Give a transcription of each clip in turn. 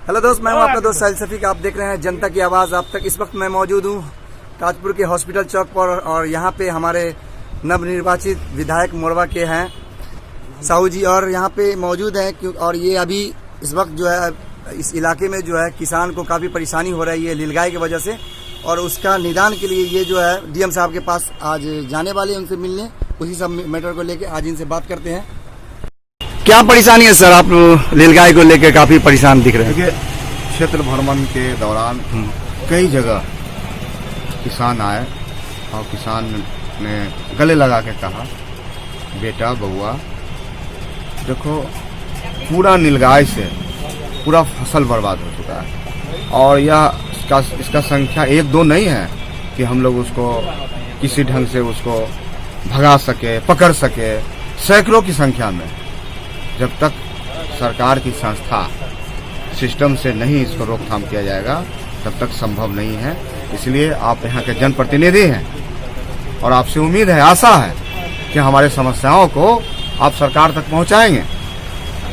Hello दोस्त, मैं हूं आपका दोस्त साहिल शफीक। आप देख रहे हैं जनता की आवाज़ आप तक। इस वक्त मैं मौजूद हूं ताजपुर के हॉस्पिटल चौक पर और यहां पे हमारे नवनिर्वाचित विधायक मोरवा के हैं साहू जी और यहां पे मौजूद हैं। और ये अभी इस वक्त जो है इस इलाके में जो है किसान को काफ़ी परेशानी हो रही है नीलगाय की वजह से, और उसका निदान के लिए ये जो है डीएम साहब के पास आज जाने वाले हैं उनसे मिलने। उसी सब मैटर को लेकर आज इनसे बात करते हैं। क्या परेशानी है सर? आप नीलगाय को लेकर काफी परेशान दिख रहे हैं। देखिए, क्षेत्र भ्रमण के दौरान कई जगह किसान आए और किसान ने गले लगा के कहा, बेटा बउआ देखो, पूरा नीलगाय से पूरा फसल बर्बाद हो चुका है और इसका संख्या 1-2 नहीं है कि हम लोग उसको किसी ढंग से उसको भगा सके, पकड़ सके। सैकड़ों की संख्या में जब तक सरकार की संस्था सिस्टम से नहीं इसको रोकथाम किया जाएगा तब तक संभव नहीं है। इसलिए आप यहाँ के जनप्रतिनिधि हैं और आपसे उम्मीद है, आशा है कि हमारे समस्याओं को आप सरकार तक पहुँचाएंगे।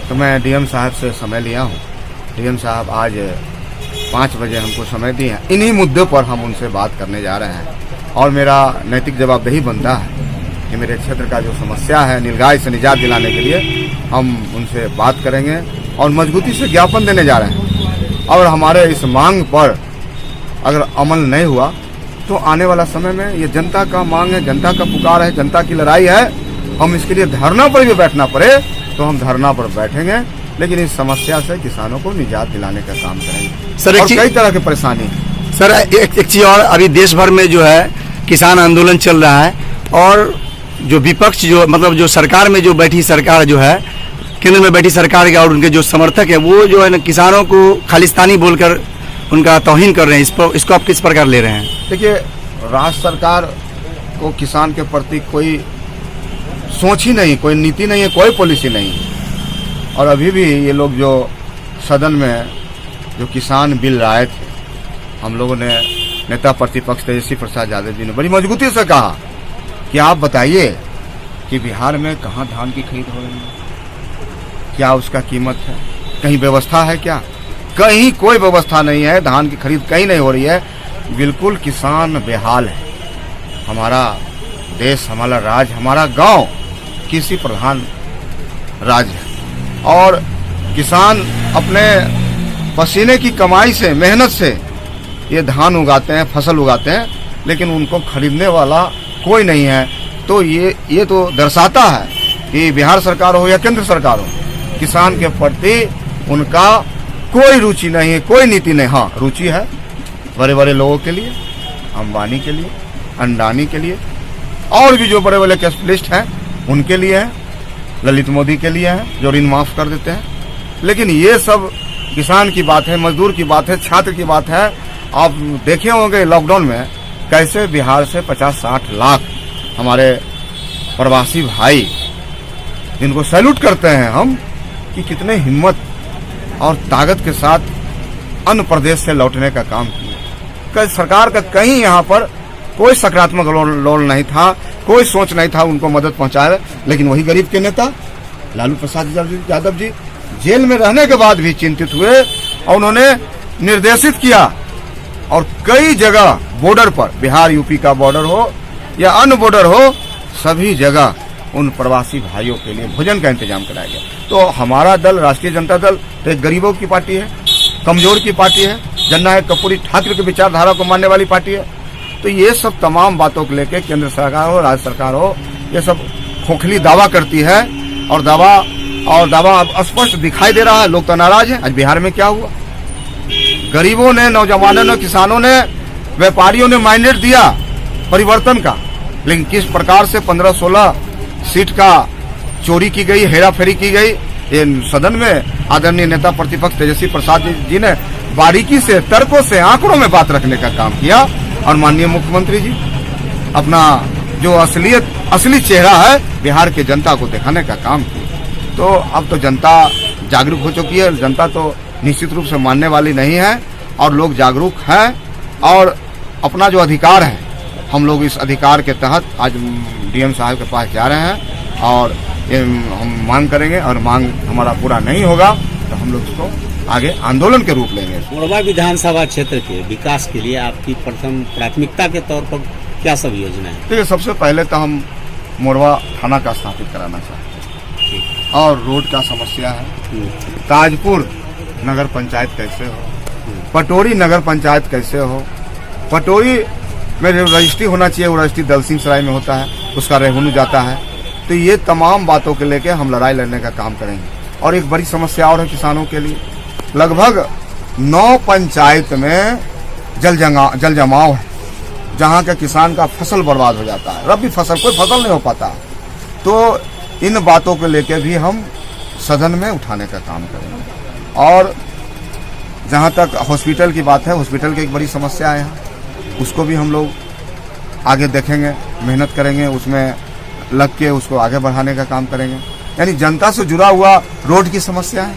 तो मैं डीएम साहब से समय लिया हूँ। डीएम साहब आज 5 बजे हमको समय दिए हैं। इन्हीं मुद्दों पर हम उनसे बात करने जा रहे हैं और मेरा नैतिक जवाबदेही बनता है कि मेरे क्षेत्र का जो समस्या है नीलगाय से निजात दिलाने के लिए हम उनसे बात करेंगे और मजबूती से ज्ञापन देने जा रहे हैं। और हमारे इस मांग पर अगर अमल नहीं हुआ तो आने वाला समय में ये जनता का मांग है, जनता का पुकार है, जनता की लड़ाई है। हम इसके लिए धरना पर भी बैठना पड़े तो हम धरना पर बैठेंगे, लेकिन इस समस्या से किसानों को निजात दिलाने का काम करेंगे। सर, और कई तरह की परेशानी है। सर, एक चीज और, अभी देश भर में जो है किसान आंदोलन चल रहा है और जो विपक्ष जो मतलब जो सरकार में जो बैठी सरकार जो है केंद्र में बैठी सरकार के और उनके जो समर्थक है वो जो है ना किसानों को खालिस्तानी बोलकर उनका तौहीन कर रहे हैं। इसको आप किस प्रकार ले रहे हैं? देखिए, राज्य सरकार को किसान के प्रति कोई सोच ही नहीं, कोई नीति नहीं है, कोई पॉलिसी नहीं। और अभी भी ये लोग जो सदन में जो किसान बिल लाए थे, हम लोगों ने नेता प्रतिपक्ष तेजस्वी प्रसाद यादव जी ने बड़ी मजबूती से कहा कि आप बताइए कि बिहार में कहाँ धान की खरीद हो रही है, क्या उसका कीमत है, कहीं व्यवस्था है क्या? कहीं कोई व्यवस्था नहीं है, धान की खरीद कहीं नहीं हो रही है। बिल्कुल किसान बेहाल है। हमारा देश, हमारा राज्य, हमारा गांव कृषि प्रधान राज्य है और किसान अपने पसीने की कमाई से, मेहनत से ये धान उगाते हैं, फसल उगाते हैं, लेकिन उनको खरीदने वाला कोई नहीं है। तो ये तो दर्शाता है कि बिहार सरकार हो या केंद्र सरकार हो, किसान के प्रति उनका कोई रुचि नहीं है, कोई नीति नहीं। हाँ, रुचि है बड़े बड़े लोगों के लिए, अंबानी के लिए, अंडानी के लिए, और भी जो बड़े बड़े कैपिटलिस्ट हैं उनके लिए है, ललित मोदी के लिए है जो ऋण माफ कर देते हैं। लेकिन ये सब किसान की बात है, मजदूर की बात है, छात्र की बात है। आप देखे होंगे लॉकडाउन में कैसे बिहार से 50-60 लाख हमारे प्रवासी भाई, जिनको सैल्यूट करते हैं हम कि कितने हिम्मत और ताकत के साथ अन्य प्रदेश से लौटने का काम किया। सरकार का कहीं यहाँ पर कोई सकारात्मक रोल नहीं था, कोई सोच नहीं था उनको मदद पहुंचाए। लेकिन वही गरीब के नेता लालू प्रसाद यादव जी जेल में रहने के बाद भी चिंतित हुए और उन्होंने निर्देशित किया और कई जगह बॉर्डर पर, बिहार यूपी का बॉर्डर हो या अन्य बॉर्डर हो, सभी जगह उन प्रवासी भाइयों के लिए भोजन का इंतजाम कराया गया। तो हमारा दल, राष्ट्रीय जनता दल, एक गरीबों की पार्टी है, कमजोर की पार्टी है, जननायक कर्पूरी ठाकुर की विचारधारा को मानने वाली पार्टी है। तो ये सब तमाम बातों को लेकर केंद्र सरकार हो, राज्य सरकार हो, ये सब खोखली दावा करती है और दावा अब स्पष्ट दिखाई दे रहा है। लोग तो नाराज हैं। आज बिहार में क्या हुआ? गरीबों ने, नौजवानों ने, किसानों ने, व्यापारियों ने मैंडेट दिया परिवर्तन का, लेकिन किस प्रकार से 15-16 सीट का चोरी की गई, हेराफेरी की गई। ये सदन में आदरणीय नेता प्रतिपक्ष तेजस्वी प्रसाद जी ने बारीकी से, तर्कों से, आंकड़ों में बात रखने का काम किया और माननीय मुख्यमंत्री जी अपना जो असली चेहरा है बिहार के जनता को दिखाने का काम किया। तो अब तो जनता जागरूक हो चुकी है। जनता तो निश्चित रूप से मानने वाली नहीं है और लोग जागरूक हैं और अपना जो अधिकार है, हम लोग इस अधिकार के तहत आज डीएम साहब के पास जा रहे हैं और हम मांग करेंगे और मांग हमारा पूरा नहीं होगा तो हम लोग इसको आगे आंदोलन के रूप लेंगे। मोरबा विधानसभा क्षेत्र के विकास के लिए आपकी प्रथम प्राथमिकता के तौर पर क्या सब योजना है? देखिए, सबसे पहले तो हम मोरबा थाना का स्थापित कराना चाहते हैं और रोड का समस्या है। ताजपुर नगर पंचायत कैसे हो, पटोरी नगर पंचायत कैसे हो, पटोरी में जो रजिस्ट्री होना चाहिए वो रजिस्ट्री दलसिंह सराय में होता है, उसका रेवेन्यू जाता है। तो ये तमाम बातों को लेकर हम लड़ाई लड़ने का काम करेंगे। और एक बड़ी समस्या और है किसानों के लिए, लगभग 9 पंचायत में जल जमाव है, जहाँ का किसान का फसल बर्बाद हो जाता है, रबी फसल कोई फसल नहीं हो पाता। तो इन बातों को लेकर भी हम सदन में उठाने का काम करेंगे। और जहाँ तक हॉस्पिटल की बात है, हॉस्पिटल की एक बड़ी समस्या है यहाँ, उसको भी हम लोग आगे देखेंगे, मेहनत करेंगे, उसमें लग के उसको आगे बढ़ाने का काम करेंगे। यानी जनता से जुड़ा हुआ रोड की समस्या है,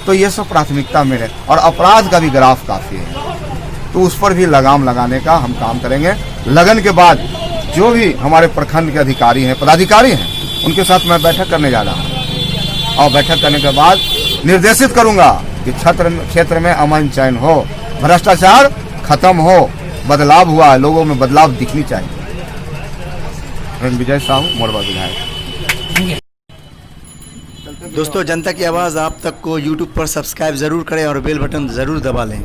तो ये सब प्राथमिकता मेरे। और अपराध का भी ग्राफ काफी है, तो उस पर भी लगाम लगाने का हम काम करेंगे। लगन के बाद जो भी हमारे प्रखंड के अधिकारी हैं, पदाधिकारी हैं, उनके साथ मैं बैठक करने जा रहा हूँ और बैठक करने के बाद निर्देशित करूंगा कि क्षेत्र में अमन चैन हो, भ्रष्टाचार खत्म हो, बदलाव हुआ है, लोगों में बदलाव दिखनी चाहिए। विजय साहू, मोरबा विधायक। दोस्तों, जनता की आवाज़ आप तक को YouTube पर सब्सक्राइब जरूर करें और बेल बटन जरूर दबा लें।